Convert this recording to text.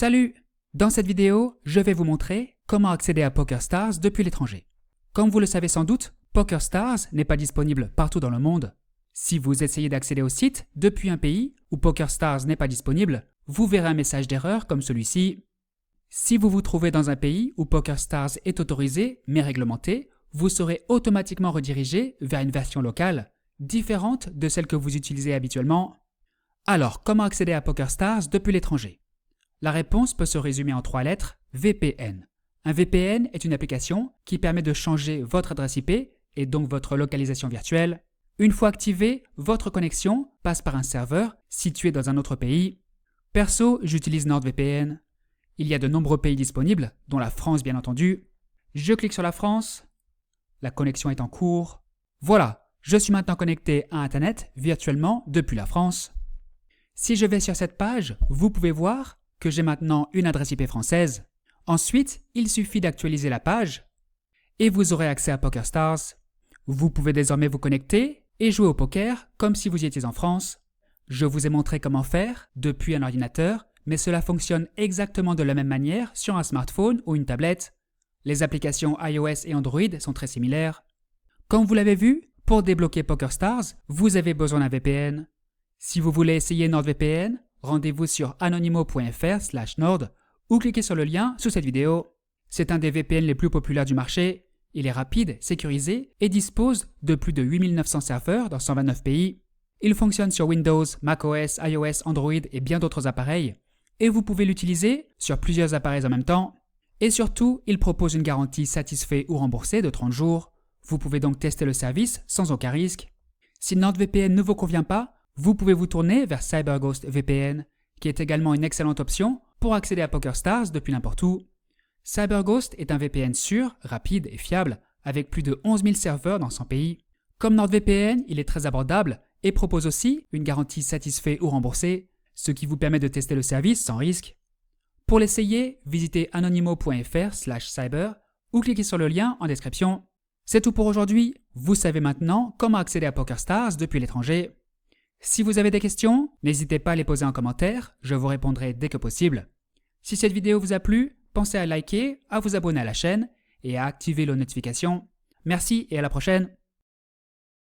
Salut! Dans cette vidéo, je vais vous montrer comment accéder à PokerStars depuis l'étranger. Comme vous le savez sans doute, PokerStars n'est pas disponible partout dans le monde. Si vous essayez d'accéder au site depuis un pays où PokerStars n'est pas disponible, vous verrez un message d'erreur comme celui-ci. Si vous vous trouvez dans un pays où PokerStars est autorisé mais réglementé, vous serez automatiquement redirigé vers une version locale, différente de celle que vous utilisez habituellement. Alors, comment accéder à PokerStars depuis l'étranger? La réponse peut se résumer en 3 lettres, VPN. Un VPN est une application qui permet de changer votre adresse IP et donc votre localisation virtuelle. Une fois activée, votre connexion passe par un serveur situé dans un autre pays. Perso, j'utilise NordVPN. Il y a de nombreux pays disponibles, dont la France bien entendu. Je clique sur la France. La connexion est en cours. Voilà, je suis maintenant connecté à Internet virtuellement depuis la France. Si je vais sur cette page, vous pouvez voir que j'ai maintenant une adresse IP française. Ensuite, il suffit d'actualiser la page et vous aurez accès à PokerStars. Vous pouvez désormais vous connecter et jouer au poker comme si vous y étiez en France. Je vous ai montré comment faire depuis un ordinateur, mais cela fonctionne exactement de la même manière sur un smartphone ou une tablette. Les applications iOS et Android sont très similaires. Comme vous l'avez vu, pour débloquer PokerStars, vous avez besoin d'un VPN. Si vous voulez essayer NordVPN, rendez-vous sur anonymo.fr/nord ou cliquez sur le lien sous cette vidéo. C'est un des VPN les plus populaires du marché. Il est rapide, sécurisé et dispose de plus de 8900 serveurs dans 129 pays. Il fonctionne sur Windows, macOS, iOS, Android et bien d'autres appareils. Et vous pouvez l'utiliser sur plusieurs appareils en même temps. Et surtout, il propose une garantie satisfait ou remboursé de 30 jours. Vous pouvez donc tester le service sans aucun risque. Si NordVPN ne vous convient pas, vous pouvez vous tourner vers CyberGhost VPN, qui est également une excellente option pour accéder à PokerStars depuis n'importe où. CyberGhost est un VPN sûr, rapide et fiable, avec plus de 11 000 serveurs dans 100 pays. Comme NordVPN, il est très abordable et propose aussi une garantie satisfait ou remboursée, ce qui vous permet de tester le service sans risque. Pour l'essayer, visitez anonymo.fr/cyber ou cliquez sur le lien en description. C'est tout pour aujourd'hui. Vous savez maintenant comment accéder à PokerStars depuis l'étranger. Si vous avez des questions, n'hésitez pas à les poser en commentaire, je vous répondrai dès que possible. Si cette vidéo vous a plu, pensez à liker, à vous abonner à la chaîne et à activer les notifications. Merci et à la prochaine.